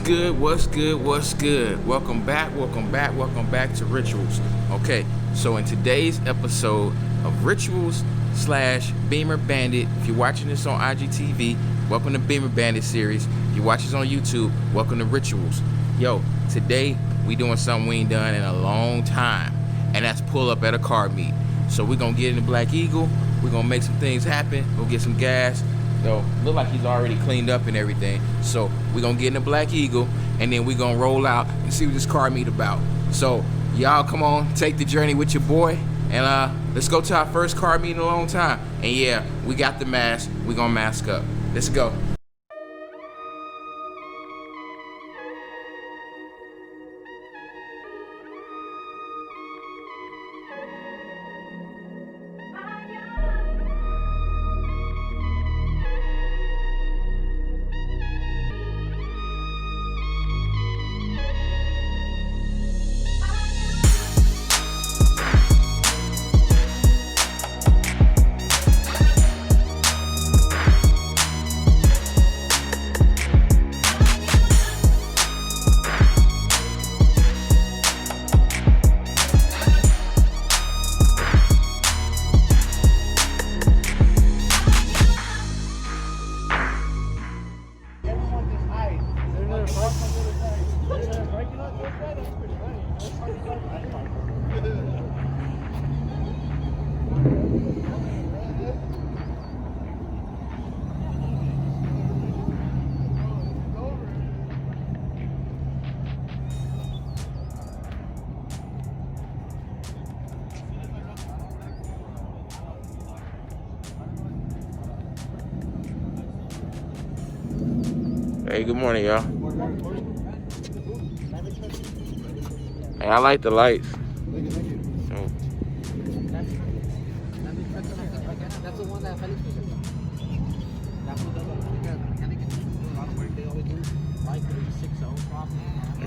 good? What's good? What's good? Welcome back to Rituals. Okay, so in today's episode of Rituals / Beamer Bandit, if you're watching this on IGTV, welcome to Beamer Bandit series. If you watch this on YouTube, welcome to Rituals. Yo, today we doing something we ain't done in a long time, and that's pull up at a car meet. So we're gonna get in the Black Eagle, we're gonna make some things happen, go get some gas. So look like he's already cleaned up and everything. So we're gonna get in the Black Eagle and then we're gonna roll out and see what this car meet about. So y'all come on, take the journey with your boy, and let's go to our first car meet in a long time. And yeah, we got the mask, we gonna mask up. Let's go. Hey, good morning, y'all. Hey, I like the lights. Oh. That's the one that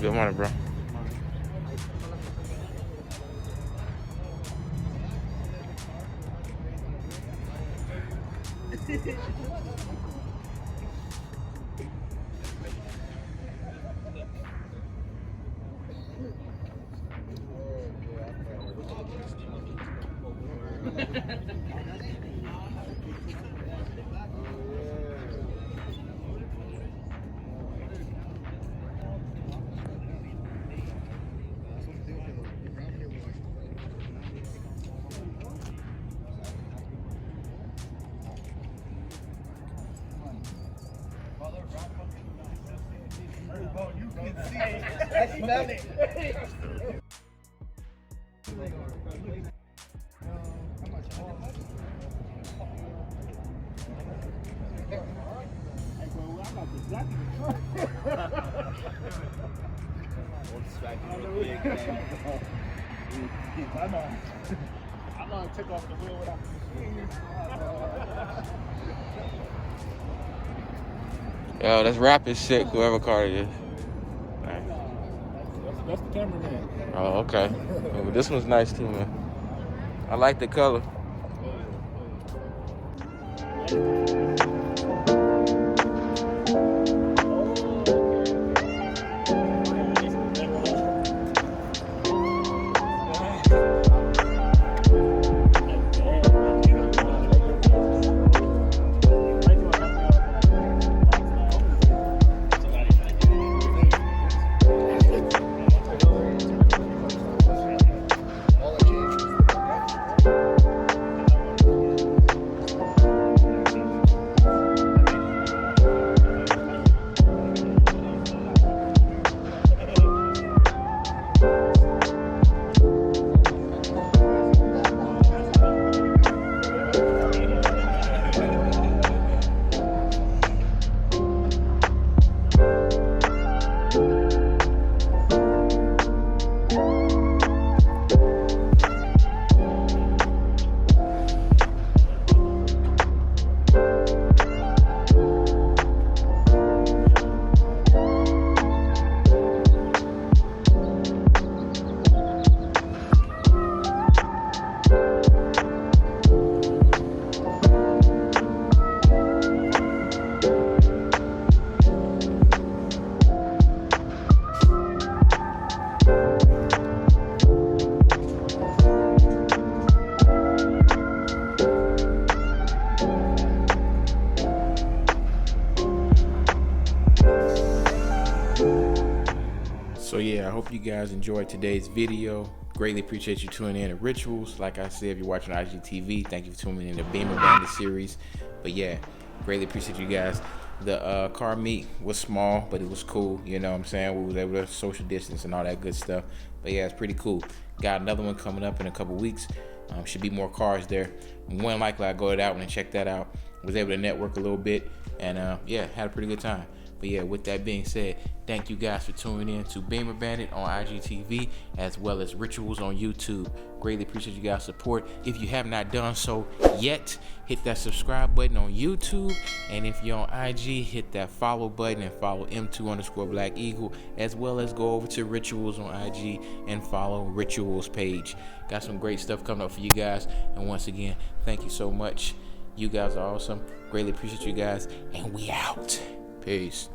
Good morning, bro. I'm gonna take off the wheel without Yo, that's rapid shit, whoever car it is. That's the cameraman. Oh, okay. Well, this one's nice too, man. I like the color. guys enjoyed today's video. Greatly appreciate you tuning in to Rituals. Like I said, if you're watching IGTV, thank you for tuning in to Beamer Bandit series. But yeah, greatly appreciate you guys. The car meet was small, but it was cool. You know what I'm saying? We was able to social distance and all that good stuff. But yeah, it's pretty cool. Got another one coming up in a couple weeks. Should be more cars there. More than likely, I go to that one and check that out. Was able to network a little bit, and yeah, had a pretty good time. But yeah, with that being said, thank you guys for tuning in to Beamer Bandit on IGTV as well as Rituals on YouTube. Greatly appreciate you guys' support. If you have not done so yet, hit that subscribe button on YouTube. And if you're on IG, hit that follow button and follow M2_Black Eagle, as well as go over to Rituals on IG and follow Rituals page. Got some great stuff coming up for you guys. And once again, thank you so much. You guys are awesome. Greatly appreciate you guys. And we out. Peace.